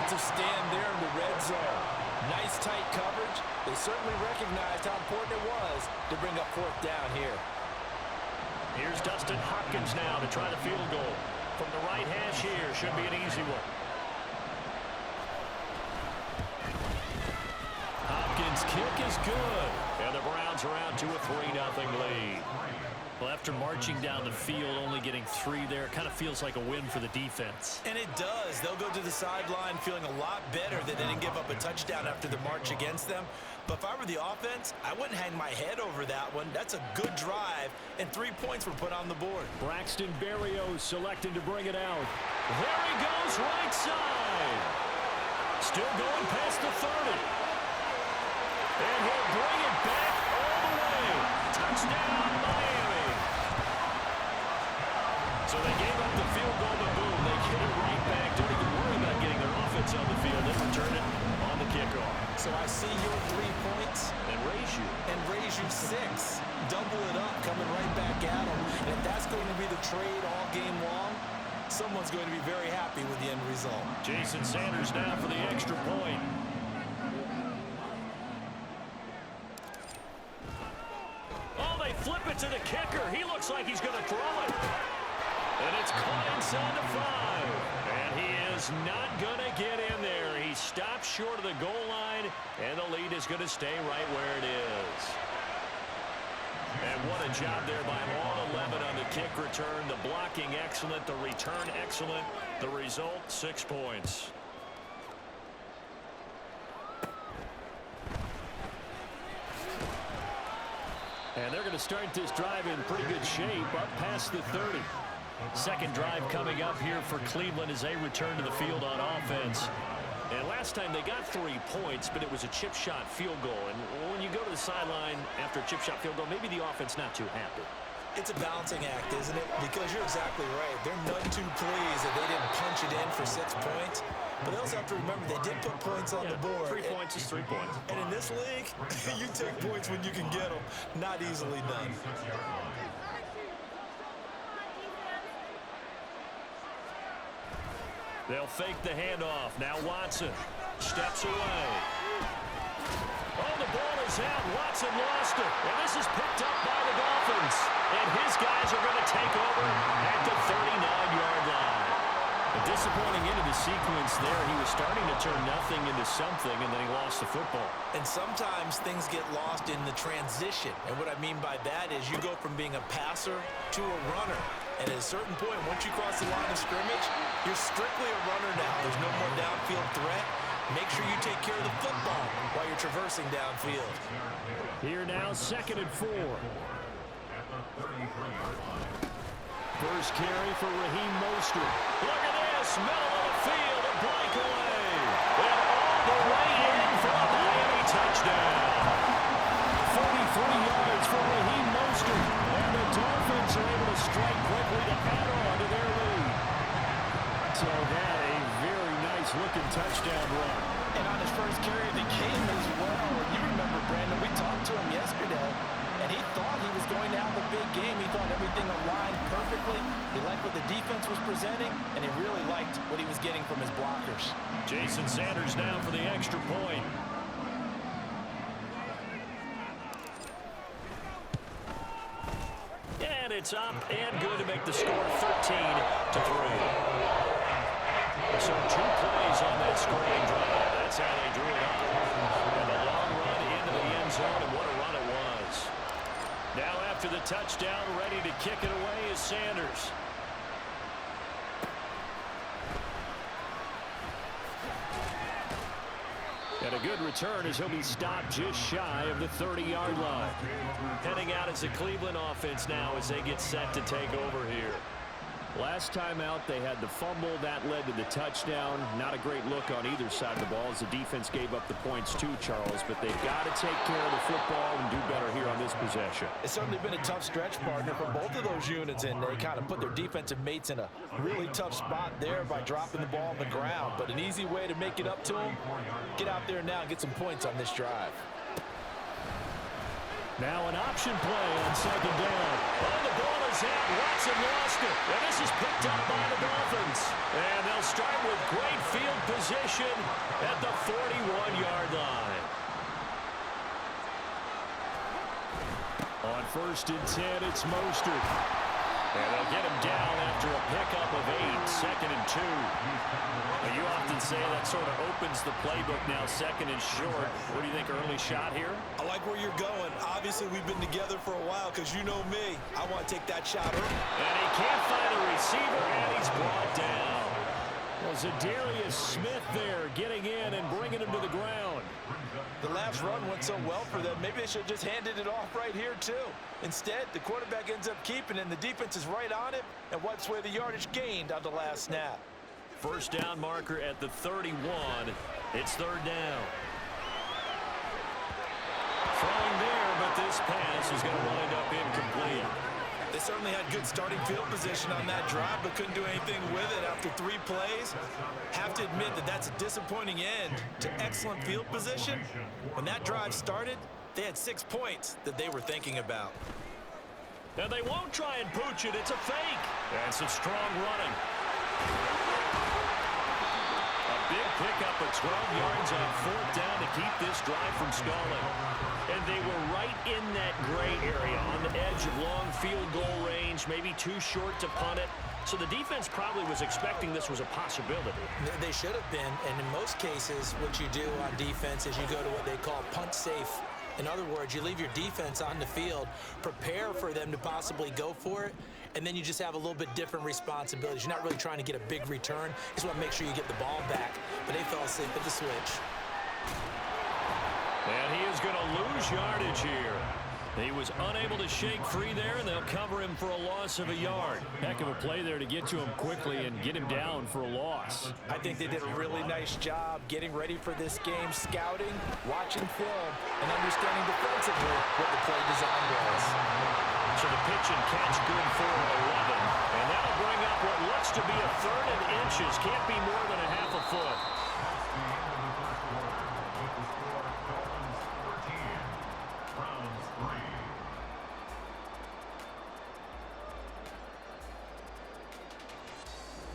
defensive stand there in the red zone. Nice tight coverage. They certainly recognized how important it was to bring up fourth down here. Here's Dustin Hopkins now to try the field goal. From the right hash here, should be an easy one. Hopkins' kick is good. And the Browns are out to a 3-0 lead. Well, after marching down the field, only getting 3 there, kind of feels like a win for the defense. And it does. They'll go to the sideline feeling a lot better that they didn't give up a touchdown after the march against them. But if I were the offense, I wouldn't hang my head over that one. That's a good drive, and 3 points were put on the board. Braxton Berrios selecting to bring it out. There he goes, right side. Still going past the 30. And he'll bring it back all the way. Touchdown, Miami. So they gave up the field goal to boom. They get it right back. Don't even worry about getting their offense on the field. They return it on the kickoff. So I see your 3 points. And raise you 6. Double it up, coming right back at them. And if that's going to be the trade all game long, someone's going to be very happy with the end result. Jason Sanders now for the extra point. Oh, they flip it to the kicker. He looks like he's going to throw it. And it's caught inside the 5. And he is not going to get in there. He stops short of the goal line, and the lead is going to stay right where it is. And what a job there by all 11 on the kick return. The blocking excellent, the return excellent. The result, 6 points. And they're going to start this drive in pretty good shape, up past the 30. Second drive coming up here for Cleveland as they return to the field on offense. And last time they got 3 points, but it was a chip shot field goal. And when you go to the sideline after a chip shot field goal, maybe the offense not too happy. It's a balancing act, isn't it? Because you're exactly right. They're none too pleased that they didn't punch it in for 6 points. But they also have to remember they did put points on the board. 3 points is 3 points. And in this league, you take points when you can get them. Not easily done. They'll fake the handoff. Now Watson steps away. Oh, the ball is out. Watson lost it. And this is picked up by the Dolphins. And his guys are going to take over at the 39-yard line. A disappointing end of the sequence there. He was starting to turn nothing into something, and then he lost the football. And sometimes things get lost in the transition. And what I mean by that is you go from being a passer to a runner. And at a certain point, once you cross the line of scrimmage, you're strictly a runner now. There's no more downfield threat. Make sure you take care of the football while you're traversing downfield. Here now, 2nd and 4. First carry for Raheem Mostert. Look at this, middle of the field, a breakaway. And all the way in for a Miami touchdown. 43 yards for Raheem Mostert. And the Dolphins are able to strike quickly to add on to their lead. So that a very nice looking touchdown run. And on his first carry of the game as well. You remember, Brandon, we talked to him yesterday, and he thought he was going to have a big game. He thought everything aligned perfectly. He liked what the defense was presenting, and he really liked what he was getting from his blockers. Jason Sanders now for the extra point. And it's up and good to make the score 13-3. So 2 plays on that scoring drive. That's how they drew it up. And a long run into the end zone, and what a run it was. Now after the touchdown, ready to kick it away is Sanders. And a good return as he'll be stopped just shy of the 30-yard line. Heading out as the Cleveland offense now as they get set to take over here. Last time out, they had the fumble. That led to the touchdown. Not a great look on either side of the ball as the defense gave up the points too, Charles. But they've got to take care of the football and do better here on this possession. It's certainly been a tough stretch, partner, for both of those units, and they kind of put their defensive mates in a really tough spot there by dropping the ball on the ground. But an easy way to make it up to them, get out there now and get some points on this drive. Now an option play on 2nd down. Oh, the ball is out. Watson lost it. And this is picked up by the Dolphins. And they'll start with great field position at the 41-yard line. On 1st and 10, it's Mostert. And they'll get him down after a pickup of 8, 2nd and 2. Well, you often say that sort of opens the playbook now, 2nd and short. What do you think, early shot here? I like where you're going. Obviously, we've been together for a while because you know me. I want to take that shot early. And he can't find a receiver, and he's brought down. Well, Zadarius Smith there getting in and bringing him to the ground. The last run went so well for them. Maybe they should have just handed it off right here, too. Instead, the quarterback ends up keeping it, and the defense is right on him and wipes away the yardage gained on the last snap. First down marker at the 31. It's 3rd down. Throwing there, but this pass is going to wind up incomplete. They certainly had good starting field position on that drive, but couldn't do anything with it after 3 plays. Have to admit that that's a disappointing end to excellent field position. When that drive started, they had 6 points that they were thinking about. And they won't try and pooch it. It's a fake. And some strong running. A big pickup of 12 yards on 4th down to keep this drive from stalling. And they were right in that gray area on the edge of long field goal range, maybe too short to punt it. So the defense probably was expecting this was a possibility. They should have been, and in most cases, what you do on defense is you go to what they call punt safe. In other words, you leave your defense on the field, prepare for them to possibly go for it, and then you just have a little bit different responsibilities. You're not really trying to get a big return. You just want to make sure you get the ball back. But they fell asleep at the switch. And he is going to lose yardage here. He was unable to shake free there, and they'll cover him for a loss of a yard. Heck of a play there to get to him quickly and get him down for a loss. I think they did a really nice job getting ready for this game, scouting, watching film, and understanding defensively what the play design was. So the pitch and catch good for 11. And that'll bring up what looks to be a 3rd and inches. Can't be more than a half a foot.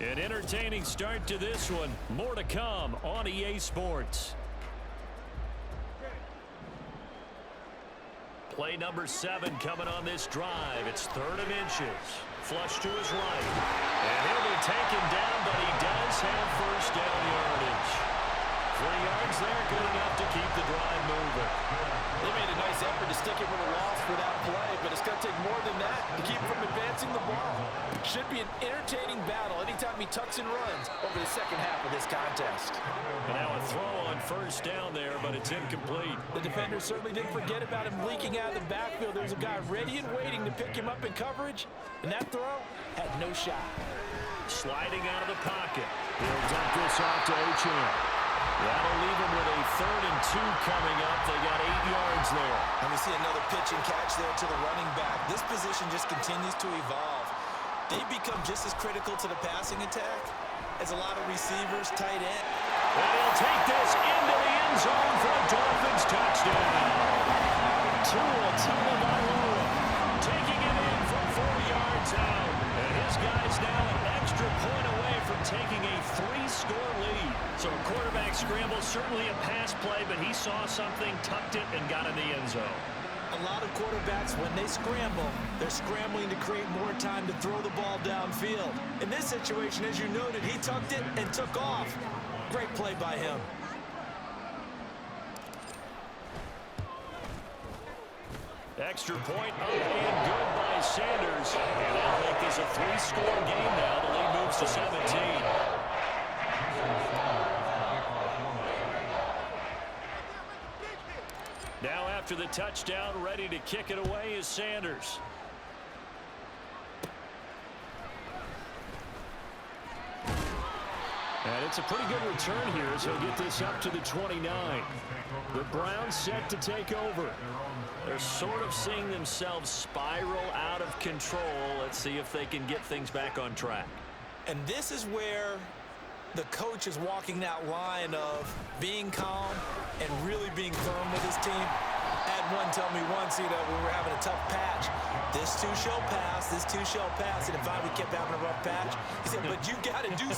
An entertaining start to this one. More to come on EA Sports. Play number 7 coming on this drive. It's 3rd and inches. Flush to his right. And he'll be taken down, but he does have first down yardage. 3 yards there, good enough to keep the drive moving. They made a nice effort to stick it with a loss for that play, but it's going to take more than that to keep from advancing the ball. Should be an entertaining battle anytime he tucks and runs over the second half of this contest. And now a throw on first down there, but it's incomplete. The defender certainly didn't forget about him leaking out of the backfield. There's a guy ready and waiting to pick him up in coverage, and that throw had no shot. Sliding out of the pocket. He'll dump this off to Achane. That'll leave him with a 3rd and 2 coming up. They got 8 yards there. And we see another pitch and catch there to the running back. This position just continues to evolve. They become just as critical to the passing attack as a lot of receivers, tight end. And he'll take this into the end zone for a Dolphins touchdown. Tua Tagovailoa taking it in from 4 yards out. And his guy's now an extra point away from taking a 3-score lead. So a quarterback scramble, certainly a pass play, but he saw something, tucked it, and got in the end zone. A lot of quarterbacks, when they scramble, they're scrambling to create more time to throw the ball downfield. In this situation, as you noted, he tucked it and took off. Great play by him. Extra point up and good by Sanders. And that'll make this a 3-score game now. The lead moves to 17. Now after the touchdown, ready to kick it away is Sanders. And it's a pretty good return here as he'll get this up to the 29. The Browns set to take over. They're sort of seeing themselves spiral out of control. Let's see if they can get things back on track. And this is where the coach is walking that line of being calm and really being firm with his team. I had one tell me once, when we were having a tough patch, this too shall pass, and if we kept having a rough patch, he said, but you got to do